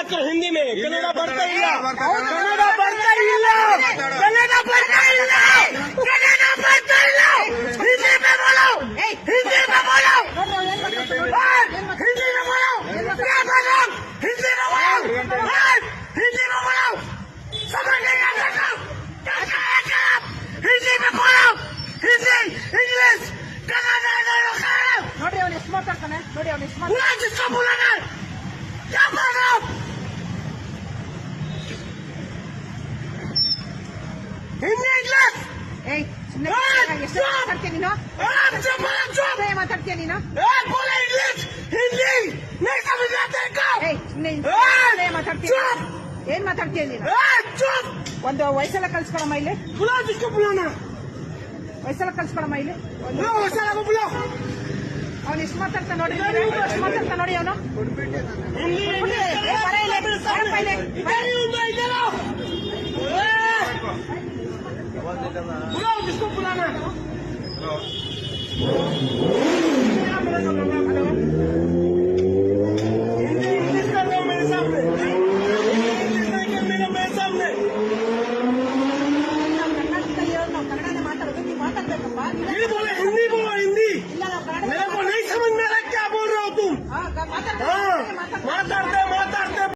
बात करो हिंदी में, कन्नड़ा बढ़ता ही कन्नड़ा बढ़ता ही कन्नड़ा बढ़ता ही कन्नड़ा बढ़ता ही हिंदी में बोलो, हिंदी में बोलो, हिंदी में बोलो, क्या बोलो, हिंदी में बोलो, हिंदी में बोलो, समझ नहीं आता हिंदी में बोलो, हिंदी इंग्लिश कन्नड़ा ನೋಡಿ ಅವನು ಎಷ್ಟು ಮಾತಾಡ್ತಾನೆ ನೋಡಿ ಅವನು ಎಷ್ಟು बुला जिसको बुलाना क्या बोल रहे हो हिंदी इंग्लिश ಏಯ್ ಸುಮ್ಮನೆ ಎಷ್ಟು ಮಾತಾಡ್ತೀಯ ನೀನು ಮಾತಾಡ್ತೀಯ ನೀನು बोला इंग्लिश हिंदी नहीं समझ आते को ಏಯ್ ಸುಮ್ಮನೆ ಮಾತಾಡ್ತೀಯ ಏನ್ ಮಾತಾಡ್ತೀಯ ನೀನು चुप ಒಂದು ವಯಸ್ಸೆಲ್ಲ ಕಲ್ಸ್ಕೊಳಮ್ಮ ಇಲ್ಲಿ बुला जिसको बुलाना ವಯಸ್ಸೆಲ್ಲ ಕಲ್ಸ್ಕೊಳಮ್ಮ ಇಲ್ಲಿ वैसा को बुलाओ ಅವನು ಎಷ್ಟು ಮಾತಾಡ್ತಾ ನೋಡಿ ಎಷ್ಟು ಮಾತಾಡ್ತಾ ನೋಡಿ ಅವನು बुलाओ जिसको बुलाना हेलो